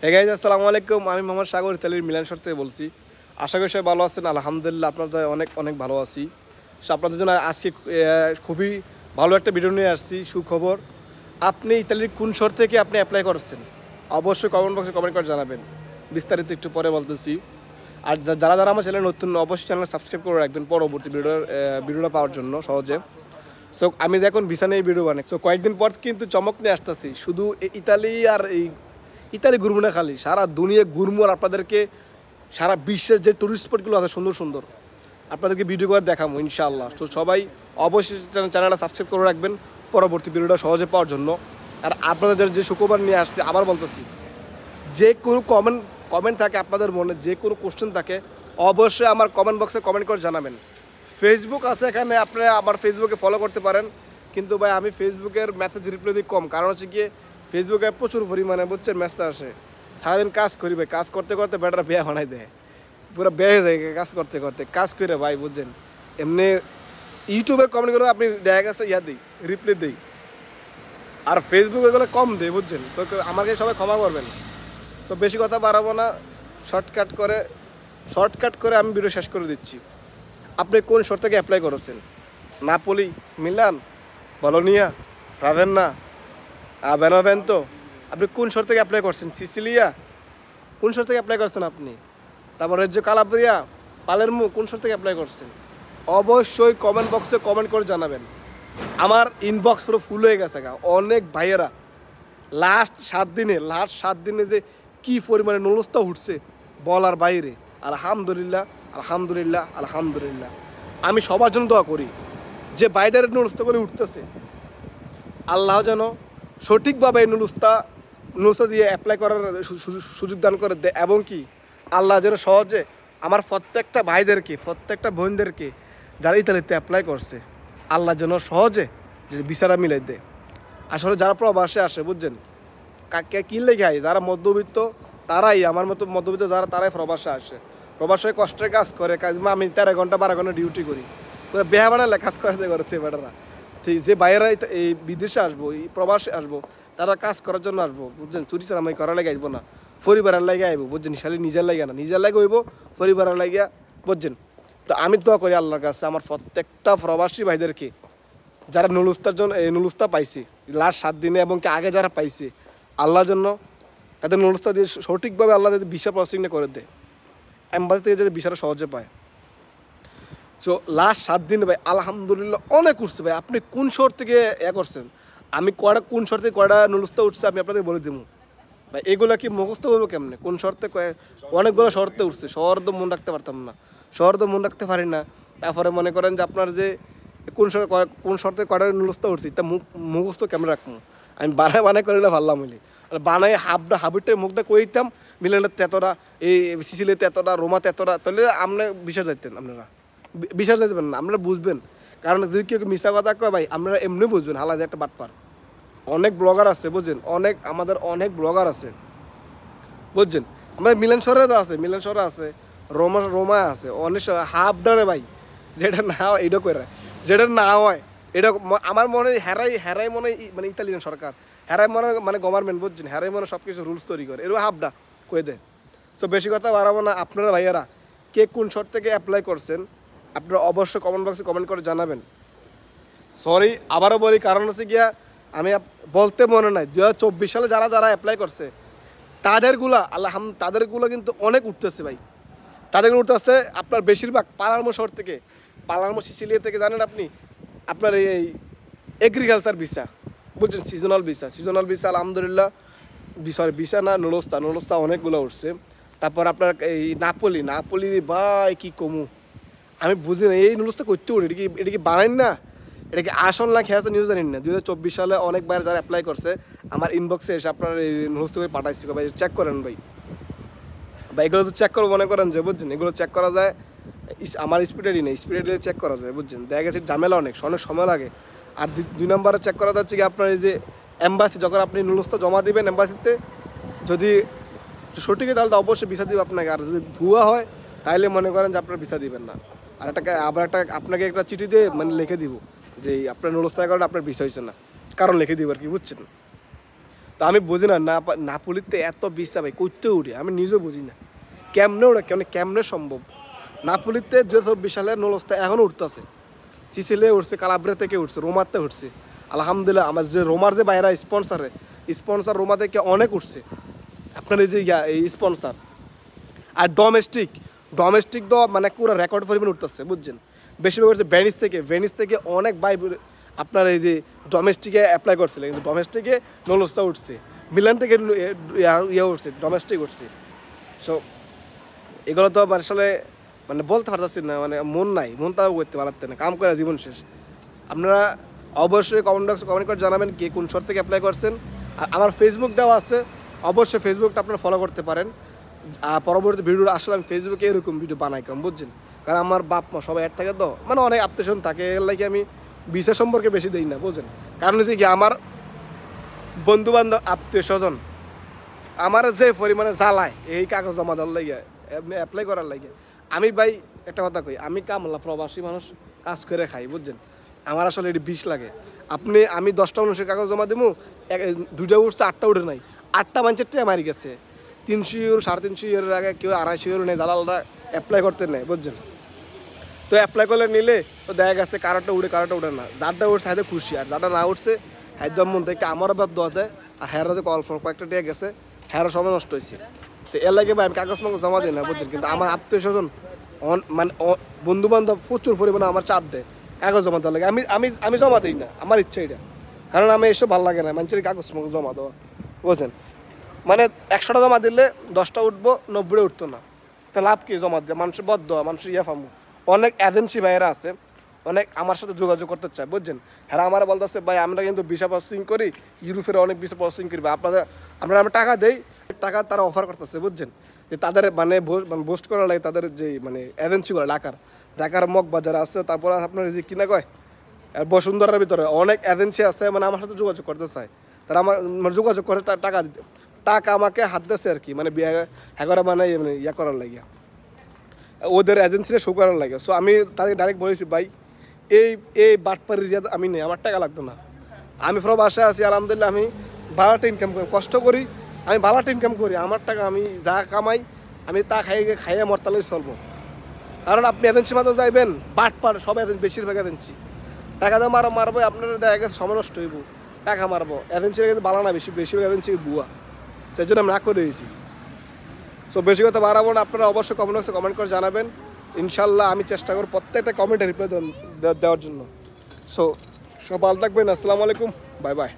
Hey guys আসসালামু আলাইকুম। আমি মোহাম্মদ সাগর ইতালির মিলানশহর থেকে বলছি। আশা করি সবাই ভালো আছেন। আলহামদুলিল্লাহ আপনাদের অনেক অনেক ভালো আছি। সো আপনাদের জন্য আজকে খুবই ভালো একটা ভিডিও নিয়ে আসছি। সুখবর, আপনি ইতালির কোন শহর থেকে আপনি অ্যাপ্লাই করেছেন অবশ্যই কমেন্ট বক্সে কমেন্ট করে জানাবেন। বিস্তারিত একটু পরে বলতেছি। আর যারা যারা আমার চ্যানেল নতুন অবশ্যই চ্যানেল সাবস্ক্রাইব করে রাখবেন পরবর্তী ভিডিওটা পাওয়ার জন্য সহজে। সো আমি এখন ভিসা নিয়ে ভিডিও বানাই। সো কয়েকদিন পর কিন্তু চমক নিয়ে আসতেছি। শুধু ইতালি আর ইতালি ঘুরবো না, খালি সারা দুনিয়া ঘুরবো। আর আপনাদেরকে সারা বিশ্বের যে টুরিস্ট স্পটগুলো আছে সুন্দর সুন্দর আপনাদেরকে ভিডিও করে দেখাবো ইনশাআল্লাহ। তো সবাই অবশ্যই চ্যানেলটা সাবস্ক্রাইব করে রাখবেন পরবর্তী ভিডিওটা সহজে পাওয়ার জন্য। আর আপনাদের যে শুক্রবার নিয়ে আসছে আবার বলতেছি, যে কোনো কমেন্ট থাকে আপনাদের মনে, যে কোনো কোশ্চেন থাকে অবশ্যই আমার কমেন্ট বক্সে কমেন্ট করে জানাবেন। ফেসবুক আছে এখানে, আপনারা আমার ফেসবুকে ফলো করতে পারেন। কিন্তু ভাই আমি ফেসবুকের মেসেজ রিপ্লাই দিই কম, কারণ হচ্ছে গিয়ে ফেসবুকে প্রচুর পরিমাণে বুঝছেন মেসেজ আসে। সারাদিন কাজ করি ভাই, কাজ করতে করতে বেটারা বিয়া বানাই দেয়, পুরো বিয়ে হয়ে যায় কাজ করতে করতে। কাজ করে ভাই বুঝছেন, এমনি ইউটিউবের কমেন্ট করে আপনি দেখা গেছে দিই, রিপ্লাই দিই। আর ফেসবুকে গেলে কম দেয় বুঝছেন। তো আমাকে সবাই ক্ষমা করবেন। তো বেশি কথা বাড়াবো না, শর্টকাট করে আমি ভিডিও শেষ করে দিচ্ছি। আপনি কোন শহর থেকে অ্যাপ্লাই করেছেন? Napoli, Milan, Bologna, Ravenna, Benevento. আপনি কোন শহর থেকে অ্যাপ্লাই করছেন? সিসিলিয়া, কোন শহর থেকে অ্যাপ্লাই করছেন আপনি? তারপর রাজ্য কালাব্রিয়া, পালেরমো, কোন শহর থেকে অ্যাপ্লাই করছেন? অবশ্যই কমেন্ট বক্সে কমেন্ট করে জানাবেন। আমার ইনবক্স পুরো ফুল হয়ে গেছে অনেক ভাইয়েরা লাস্ট 7 দিনে যে কি পরিমাণে নুলস্তা উঠছে বলার বাইরে। আলহামদুলিল্লাহ আলহামদুলিল্লাহ আলহামদুলিল্লাহ। আমি সবার জন্য দোয়া করি যে বাইরের নুলস্তা করে উঠতেছে, আল্লাহ যেন সঠিকভাবে এই নুলস্তা দিয়ে অ্যাপ্লাই করার সুযোগ দান করে দেয়। এবং কি আল্লাহ যেন সহজে আমার প্রত্যেকটা ভাইদেরকে, প্রত্যেকটা বোনদেরকে যারা ইতালিতে অ্যাপ্লাই করছে, আল্লাহ যেন সহজে যে ভিসাটা মিলাই দেয়। আসলে যারা প্রবাসে আসে বুঝছেন, কাকে কী লেগে হয়, যারা মধ্যবিত্ত তারাই, আমার মতো মধ্যবিত্ত যারা, তারাই প্রবাসে আসে। প্রবাসে কষ্টের কাজ করে, আমি 13 ঘন্টা 12 ঘন্টা ডিউটি করি, বেহা বানালে কাজ করতে করেছে বেটারা। যে বাইরে এই বিদেশে আসবো, এই প্রবাসে আসবো, তারা কাজ করার জন্য আসবো বুঝছেন। চুরি চারামাই করার লাগে আসবো না, পরিবারের লাগে আইবো বুঝছেন। খালি নিজের লাগে না, নিজের লাগে হইব, পরিবারের লাগিয়া বুঝছেন। তো আমি দোয়া করি আল্লাহর কাছে আমার প্রত্যেকটা প্রবাসী ভাইদেরকে, যারা নুলুস্তার জন্য এই নুলুস্তা পাইছে লাস্ট 7 দিনে এবং কি আগে যারা পাইছে, আল্লাহর জন্য তাদের নুলুস্তা দিয়ে সঠিকভাবে আল্লাহ যদি ভিসা প্রসেসিংটা করে দেয়, এম্বাসি থেকে যদি ভিসাটা সহজে পায়। সো লাস্ট 7 দিনে ভাই আলহামদুলিল্লাহ অনেক উঠছে ভাই। আপনি কোন শহর থেকে করছেন? আমি কোন শহর থেকে কয়টা নুলুস্তা উঠছে আমি আপনাদের বলে দেবো ভাই। এগুলো কি মুখস্থ করবো কেমনে? কোন শহর থেকে অনেকগুলো শহরতে উঠছে, শহর তো মনে রাখতে পারতাম না, শহর তো মনে রাখতে পারি না। তারপরে মনে করেন যে আপনার যে কোন শহর থেকে কয়টা নুলুস্তা উঠছে তা মুখস্থ কেমন রাখবো? আমি বানায় করে না ভাবলাম হইলে বানাই হাবিটটা মুখটা কইতাম, মিলানের তেতরা, এই সিসিলির তেতরা, রোমা তেতরা, তাহলে আপনি বিশ্বাস যাইতেন, আপনারা বিশ্বাস যাইতেন না, আপনারা বুঝবেন। কারণ যদি কেউ মিশা কথা কয় ভাই, আপনারা এমনি বুঝবেন হালাদে একটা বাটপার। অনেক ব্লগার আছে বুঝছেন, আমাদের অনেক ব্লগার আছে বুঝছেন। আমাদের মিলন শহরে আছে, রোমা আছে, অনেক হাফডারে ভাই, যেটা না হয় এটা করে, যেটা না হয় এটা আমার মনে হেরাই মনে মানে ইতালিয়ান সরকার, হেরাই মনে মানে গভর্নমেন্ট বুঝছেন, হেরাই মনে সব কিছু রুলস তৈরি করে, এরকম হাফডা কয়ে দেয়। সো বেশি কথা বাড়াবো না। আপনারা ভাইয়ারা কে কোন শহর থেকে অ্যাপ্লাই করছেন আপনারা অবশ্যই কমেন্ট বক্সে কমেন্ট করে জানাবেন। সরি আবারও বলি, কারণ হচ্ছে গিয়া আমি বলতে মনে নাই 2024 সালে যারা যারা অ্যাপ্লাই করছে তাদেরগুলো কিন্তু অনেক উঠতেছে ভাই। তাদেরগুলো উঠতেছে আপনার বেশিরভাগ পালারমো শহর থেকে, পালারমো সিসিলিয়া থেকে। জানেন আপনি আপনার এই এগ্রিকালচার ভিসা বুঝছেন, সিজনাল ভিসা আলহামদুলিল্লাহ। ভিসা না, নুলস্তা অনেকগুলো উঠছে। তারপর আপনার এই নাপোলি ভাই কি কমু, আমি বুঝি না এই নুলস্তা করতে উঠে, এটা কি বানাই না, এটা কি আসল না খেয়ে আছে নিউজ জানেন না। 2024 সালে অনেক বাইরে যারা অ্যাপ্লাই করছে আমার ইনবক্সে এসে আপনার এই নুলস্তা করে পাঠাইছি ভাই, চেক করেন ভাই। এগুলো তো চেক করবো মনে করেন যে বুঝছেন, এগুলো চেক করা যায় আমার স্পিডেরই নেই, স্পিডের চেক করা যায় বুঝছেন। দেখা গেছে ঝামেলা অনেক সময় লাগে। আর 2 নম্বরে চেক করা যাচ্ছে কি আপনার এই যে এম্বাসি, যখন আপনি নুলস্তা জমা দিবেন এম্বাসিতে, যদি সঠিক তাহলে তো অবশ্যই ভিসা দিবে আপনাকে। আর যদি ভুয়া হয় তাহলে মনে করেন যে আপনার ভিসা দিবেন না। আর আপনাকে একটা চিঠি দিয়ে মানে লিখে দিব যে আপনার নুলস্তার কারণে আপনার ভিসা হয়েছে না, কারণ লিখে দিব আর কি বুঝছেন। তো আমি বুঝি না নাপোলিতে এত ভিসা ভাই করতে উঠে আমি নিজেও বুঝি না কেমনে ওরা কেমনে সম্ভব। নাপোলিতে 2024 সালে নলস্তা এখনও উঠতেছে, সিসিলিয়া উঠছে, কালাব্রিয়া থেকে উঠছে, রোমাতে উঠছে। আলহামদুলিল্লাহ আমার যে রোমার যে বাইরা স্পন্সার রোমা থেকে অনেক উঠছে আপনার এই যে এই স্পন্সার। আর ডোমেস্টিক তো মানে পুরো রেকর্ড পরিমাণ উঠতেছে বুঝছেন। বেশিরভাগ হচ্ছে ভেনিস থেকে অনেক ভাই আপনার এই যে ডোমেস্টিকে অ্যাপ্লাই করছিল, কিন্তু ডোমেস্টিকে নলস্তা উঠছে, মিলান থেকে উঠছে, ডোমেস্টিক উঠছে। সো এগুলো তো আসলে মানে বলতে পারতেছি না, মানে মন তাও করতে পারতে না, কাম করে জীবন শেষ। আপনারা অবশ্যই কমেন্ট করে জানাবেন কে কোন শর্ত থেকে অ্যাপ্লাই করছেন। আর আমার ফেসবুক দেওয়া আছে, অবশ্যই ফেসবুকটা আপনারা ফলো করতে পারেন। আর পরবর্তী ভিডিও আসলে আমি ফেসবুকে এরকম ভিডিও বানাই কম বুঝছেন, কারণ আমার বাপ মা সবাই অ্যাড থাকে, তো মানে অনেক আত্মীয়স্বজন থাকে, এর লাগে আমি ভিসা সম্পর্কে বেশি দিই না বুঝছেন। কারণ হচ্ছে কি আমার বন্ধুবান্ধব আত্মীয় স্বজন আমার যে পরিমাণে জ্বালায় এই কাগজ জমা দেওয়ার লাগে, অ্যাপ্লাই করার লাগে। আমি ভাই একটা কথা কই, আমি কামলা প্রবাসী মানুষ, কাজ করে খাই বুঝছেন, আমার আসলে এটি বিষ লাগে। আমি 10টা মানুষের কাগজ জমা দেবো, 2টা উঠছে 8টা উঠে নাই, 8টা মানুষের টাকা মারি গেছে, 300 ইউরো 350 ইউরোর আগে কেউ 250 ইউরো নেই, দালালরা অ্যাপ্লাই করতে নেয় বুঝছেন। তো অ্যাপ্লাই করলে নিলে তো দেখা গেছে কারোটা উঠে না, যারটা উঠছে হাতে খুশি, আর যারটা না উঠছে একদম মন থেকে আমারও বাদ দেওয়াতে, আর হ্যারো যে অল্প কয়েকটা টিয়া গেছে, হ্যারো সময় নষ্ট হয়েছে। তো এর লাগে ভাই আমি কাগজ মাগজ জমা দিই না বুঝছেন। কিন্তু আমার আত্মীয় স্বজন মানে বন্ধু বান্ধব প্রচুর পরিমাণে আমার চাপ দেয় কাগজ জমা দেওয়ার লাগে। আমি জমা দিই না, আমার ইচ্ছা এটা, কারণ আমি এসব ভালো লাগে না মানুষের কাগজ মাগজ জমা দেওয়া বুঝছেন। মানে 100টা জমা দিলে 10টা উঠবো, 90টা উঠতো না, তো লাভ কি জমা দিয়ে মানুষের বদ দেওয়া, মানুষের ফামু। অনেক এজেন্সি ভাইয়েরা আছে, অনেক আমার সাথে যোগাযোগ করতে চায় বুঝছেন। হ্যাঁ আমার বলতেছে ভাই আমরা কিন্তু ভিসা প্রসেসিং করি, ইউরোপের অনেক ভিসা প্রসেসিং করি, আমরা টাকা দেই, টাকা তারা অফার করতেছে বুঝছেন। যে তাদের মানে বোস্ট করার লাগে তাদের যে মানে এজেন্সিগুলো ঢাকার মগবাজার আছে, তারপর আপনার যে কিনা কয় বসুন্ধরার ভিতরে অনেক এজেন্সি আছে, মানে আমার সাথে যোগাযোগ করতে চায়। তারা আমার যোগাযোগ করে টাকা আমাকে হাত দিয়েছে আর কি, মানে হ্যাঁ মানে ইয়া করার লাগিয়া, ওদের এজেন্সিটা শো করার লাগে। সো আমি তাদের ডাইরেক্ট বলেছি ভাই এই বাটপাড়ির রিয়াদ আমি নেই, আমার টাকা লাগতো না, আমি পুরো বাসায় আছি আলহামদুলিল্লাহ, আমি ভাড়াটা ইনকাম করি, কষ্ট করি, আমি ভাড়াটা ইনকাম করি, আমার টাকা আমি যা কামাই আমি তা খাইয়ে মরতালেই চলবো। কারণ আপনি এজেন্সির মাঝে যাইবেন, বাটপার সব বেশিরভাগ এজেন্সি টাকা দিয়ে মারবো, আপনার দেখা গেছে সময় নষ্ট হইব, টাকা মারবো, এজেন্সির কিন্তু বালা না, বেশিরভাগ এজেন্সি বুয়া, সেই জন্য আমি না করে দিয়েছি। সো বেশি কথা বাড়াবো না, আপনারা অবশ্যই কমেন্ট করে জানাবেন, ইনশাল্লাহ আমি চেষ্টা করব প্রত্যেকটা কমেন্টে রিপ্লাই দেওয়ার জন্য। সো সব ভালো থাকবেন, আসসালামু আলাইকুম, বাই বাই।